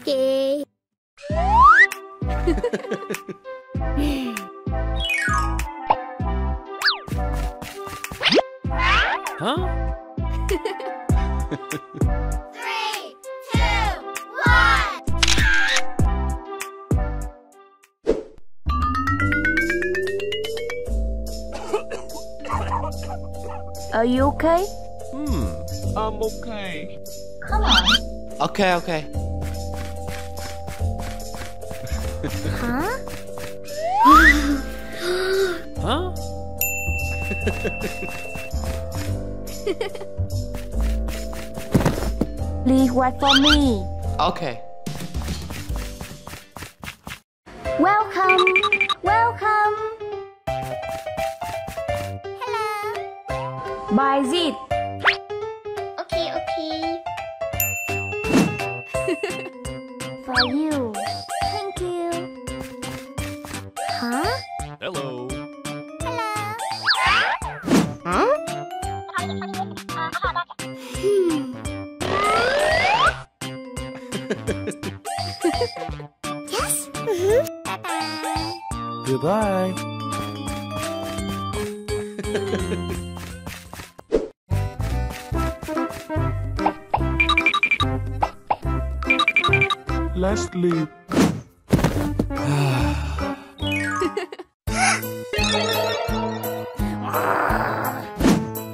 Okay. Huh? 3, 2, 1. Are you okay? I'm okay. Come on. Okay, okay. Huh? Huh? Please wait for me. Okay. Welcome. Welcome. Hello. Buy it. Okay, okay. For you. Thank you. Huh? Hello. Hello. Huh? Yes. Bye-bye. Goodbye. Let's sleep.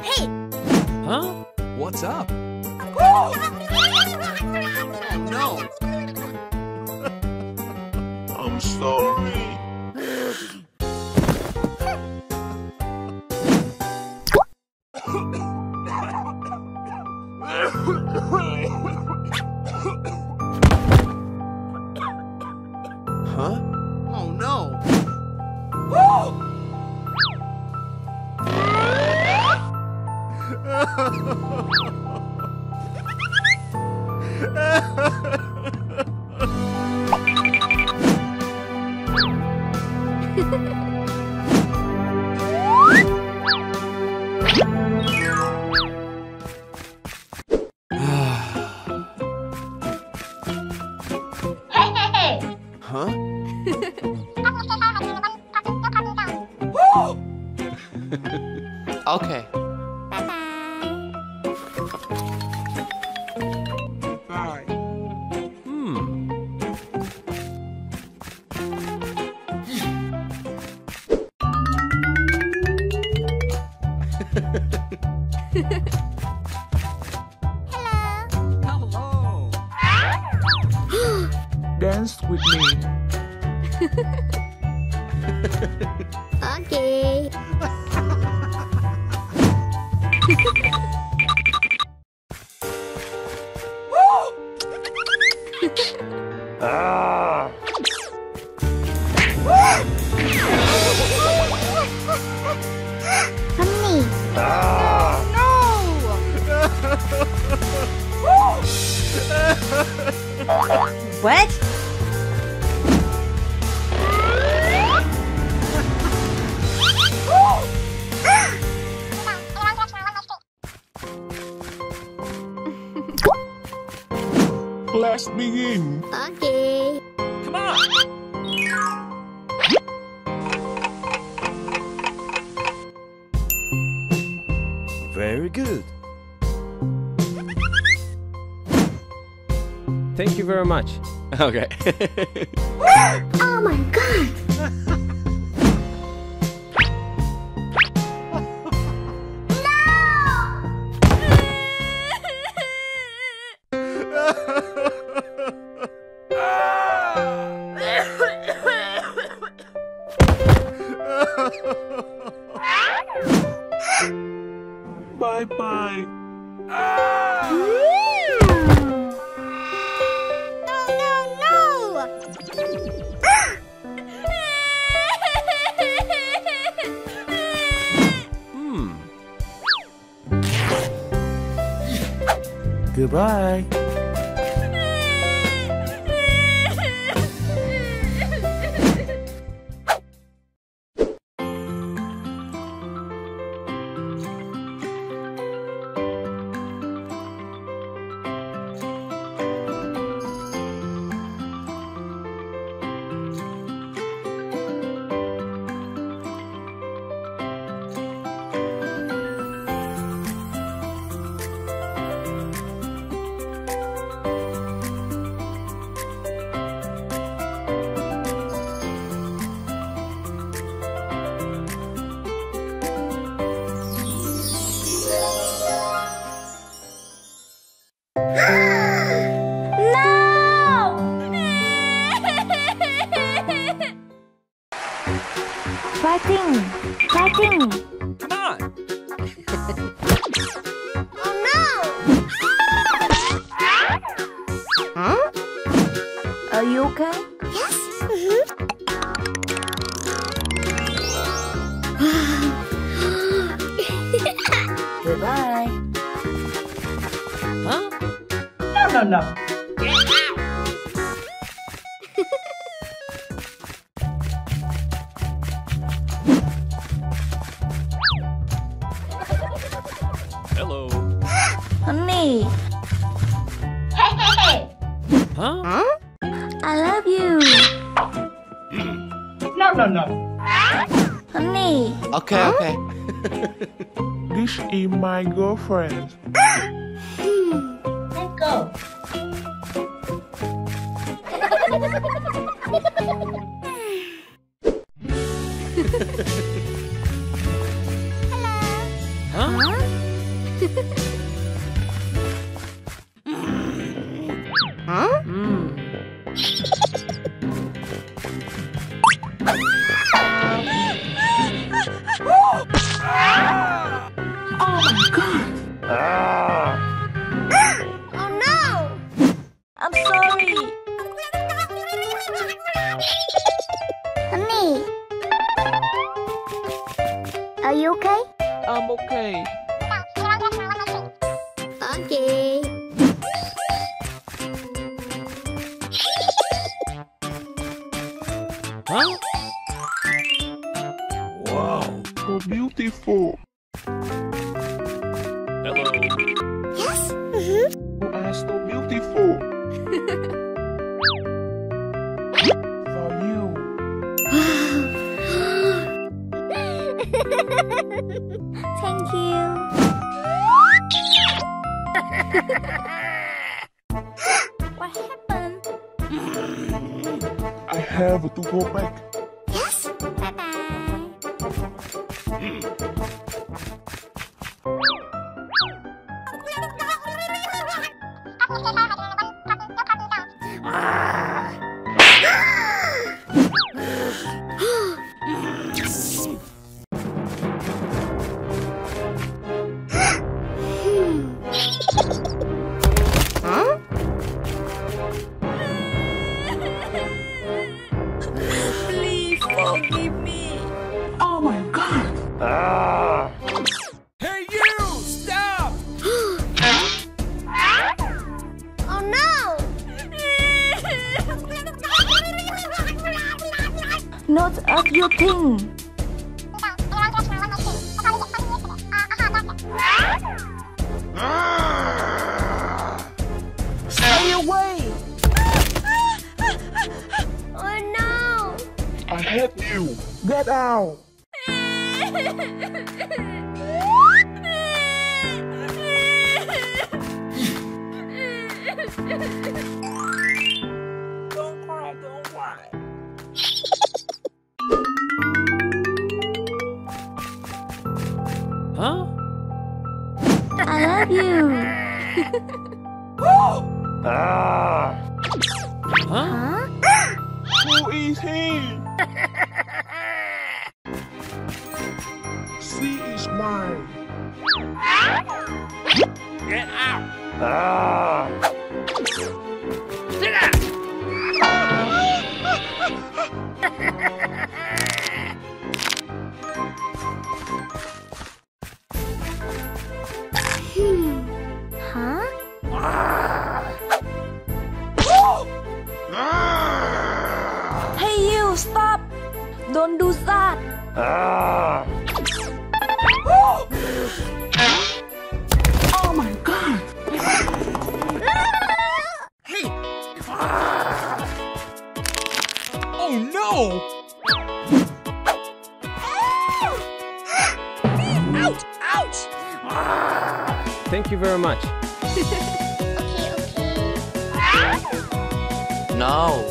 Hey. Huh? What's up? Oh no! I'm sorry. Huh? Oh no! Huh? Okay. Bye. Hello. Hello. Dance with me. Okay. Ah! Honey. Ah! What? Let's begin. Okay. Come on! Very good. Thank you very much. Okay. Oh my god. Bye bye. No. Goodbye. Fighting! Fighting! Come on. Oh no! Huh? Are you okay? Yes. Goodbye. Huh? No. Hello. Honey, Huh? I love you. No. Honey, Okay. This is my girlfriend. Let's go. Huh? Oh no! I'm sorry. Honey, Are you okay? I'm okay. okay. Huh? Wow. So beautiful. Hello. Yes. You are so beautiful. For you. Thank you. What happened? I have to go back. Yes. Bye-bye. Please forgive me. Oh my god. Hey, you! Stop! Oh no! Not of your thing. Stay away. Oh no! I hate you. Get out. Don't cry. Huh? I love you. Huh? Who is he? She is mine. Get out! Sit down! Huh? Hey you, stop! Don't do that. Oh my god. Oh no! Ouch! Ouch! Thank you very much. Okay. No.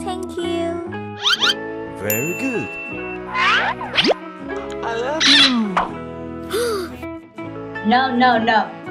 Thank you. Very good. I love you. No, no, no.